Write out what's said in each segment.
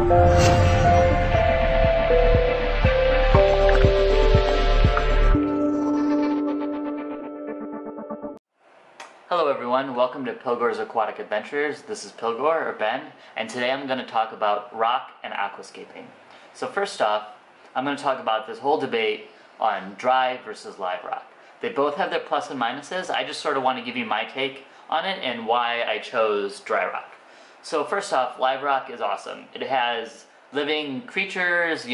Hello everyone, welcome to Pilgor's Aquatic Adventures. This is Pilgor, or Ben, and today I'm going to talk about rock and aquascaping. So first off, I'm going to talk about this whole debate on dry versus live rock. They both have their plus and minuses. I just sort of want to give you my take on it and why I chose dry rock. So first off, live rock is awesome. It has living creatures,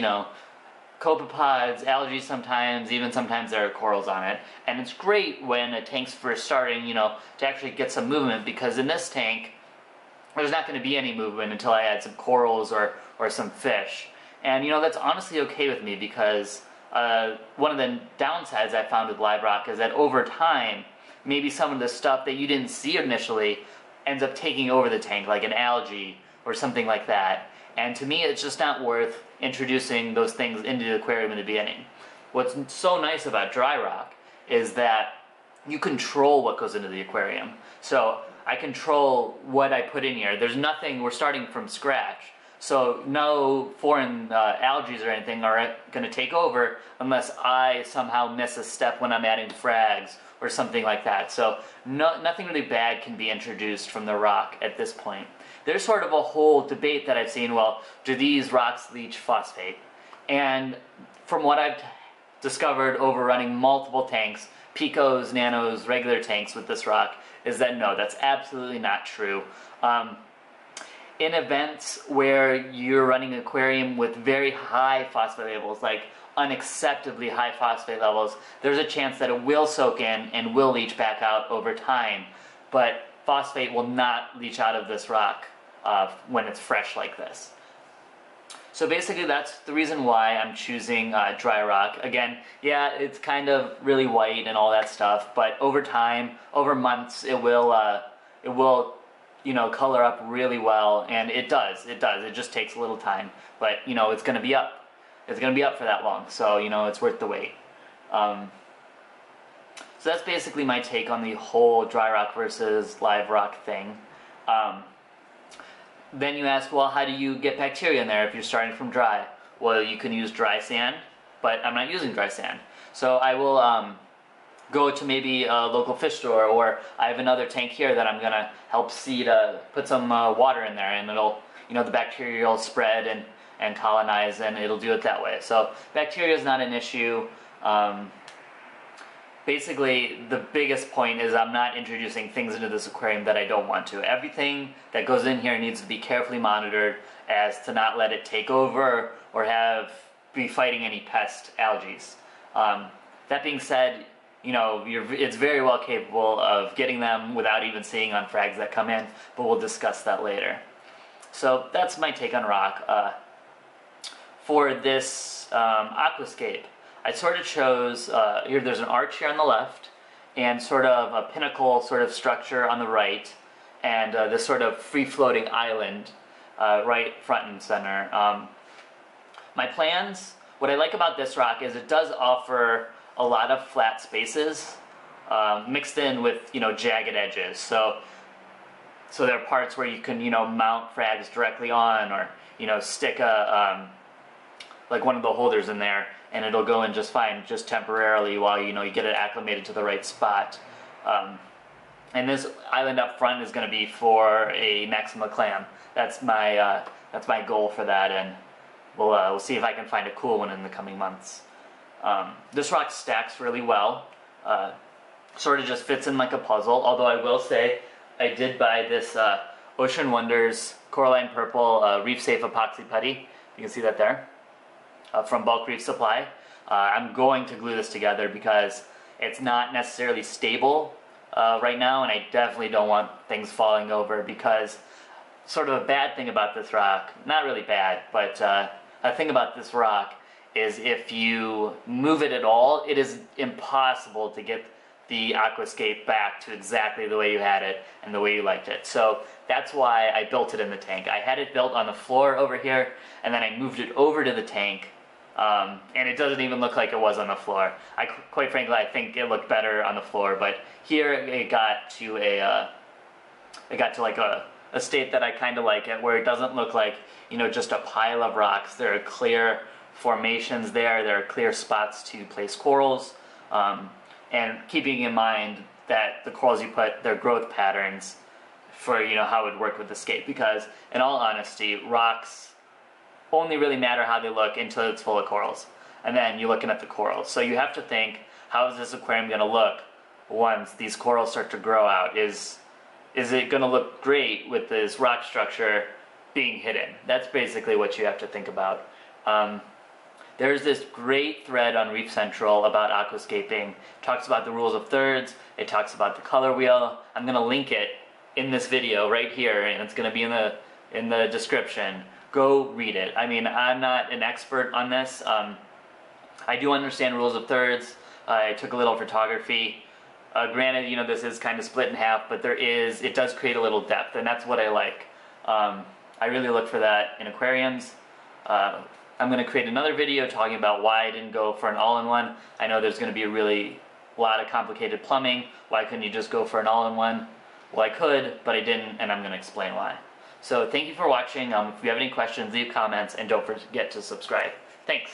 copepods, algae sometimes, even sometimes there are corals on it. And it's great when a tank's first starting, to actually get some movement, because in this tank, there's not going to be any movement until I add some corals or some fish. And that's honestly okay with me, because one of the downsides I found with live rock is that over time, maybe some of the stuff that you didn't see initially ends up taking over the tank, like an algae or something like that. And to me, it's just not worth introducing those things into the aquarium in the beginning. What's so nice about dry rock is that you control what goes into the aquarium. So I control what I put in here. There's nothing, we're starting from scratch. So no foreign algae or anything are going to take over unless I somehow miss a step when I'm adding frags or something like that. So nothing really bad can be introduced from the rock at this point. There's sort of a whole debate that I've seen, well, do these rocks leach phosphate? And from what I've discovered over running multiple tanks, picos, nanos, regular tanks with this rock, is that no, that's absolutely not true. In events where you're running an aquarium with very high phosphate levels, like unacceptably high phosphate levels, there's a chance that it will soak in and will leach back out over time. But phosphate will not leach out of this rock when it's fresh like this. So basically that's the reason why I'm choosing dry rock. Again, yeah, it's kind of really white and all that stuff, but over time, over months, it will color up really well, and it does. It just takes a little time, but it's going to be up. It's going to be up for that long, so it's worth the wait. So that's basically my take on the whole dry rock versus live rock thing. Then you ask, well, how do you get bacteria in there if you're starting from dry? Well, you can use dry sand, but I'm not using dry sand. So I will go to maybe a local fish store, or I have another tank here that I'm going to help seed, put some water in there, and it'll, the bacteria will spread and colonize, and it'll do it that way. So bacteria is not an issue. Basically, the biggest point is I'm not introducing things into this aquarium that I don't want to. Everything that goes in here needs to be carefully monitored as to not let it take over or be fighting any pest algae. That being said, it's very well capable of getting them without even seeing on frags that come in, but we'll discuss that later. So that's my take on rock. For this aquascape, I sort of chose, here there's an arch here on the left, and sort of a pinnacle sort of structure on the right, and this sort of free-floating island right front and center. My plans, what I like about this rock is it does offer a lot of flat spaces mixed in with, jagged edges. So there are parts where you can, mount frags directly on, or, stick like one of the holders in there, and it'll go in just fine, just temporarily, while you get it acclimated to the right spot. And this island up front is going to be for a Maxima clam. That's my goal for that, and we'll see if I can find a cool one in the coming months. This rock stacks really well. Sort of just fits in like a puzzle. Although I will say, I did buy this Ocean Wonders Coralline Purple Reef Safe Epoxy Putty. You can see that there. From Bulk Reef Supply. I'm going to glue this together because it's not necessarily stable right now, and I definitely don't want things falling over, because sort of a bad thing about this rock, not really bad, but a thing about this rock is if you move it at all, it is impossible to get the aquascape back to exactly the way you had it and the way you liked it. So that's why I built it in the tank. I had it built on the floor over here, and then I moved it over to the tank, and it doesn't even look like it was on the floor. Quite frankly, I think it looked better on the floor, but here it got to like a a state that I kind of like it, where it doesn't look like, you know, just a pile of rocks. There are clear formations there are clear spots to place corals, and keeping in mind that the corals you put, their growth patterns for, you know, how it would work with the scape. Because in all honesty, rocks only really matter how they look until it's full of corals, and then you're looking at the corals. So you have to think, how is this aquarium going to look once these corals start to grow out? Is it going to look great with this rock structure being hidden? That's basically what you have to think about. There's this great thread on Reef Central about aquascaping. It talks about the rules of thirds, it talks about the color wheel. I'm going to link it in this video right here, and it's going to be in the description. Go read it. I mean, I'm not an expert on this. I do understand rules of thirds. I took a little photography. Granted, you know, this is kind of split in half, but it does create a little depth, and that's what I like. I really look for that in aquariums. I'm going to create another video talking about why I didn't go for an all-in-one. I know there's going to be a lot of complicated plumbing. Why couldn't you just go for an all-in-one? Well, I could, but I didn't, and I'm going to explain why. So thank you for watching. If you have any questions, leave comments, and don't forget to subscribe. Thanks.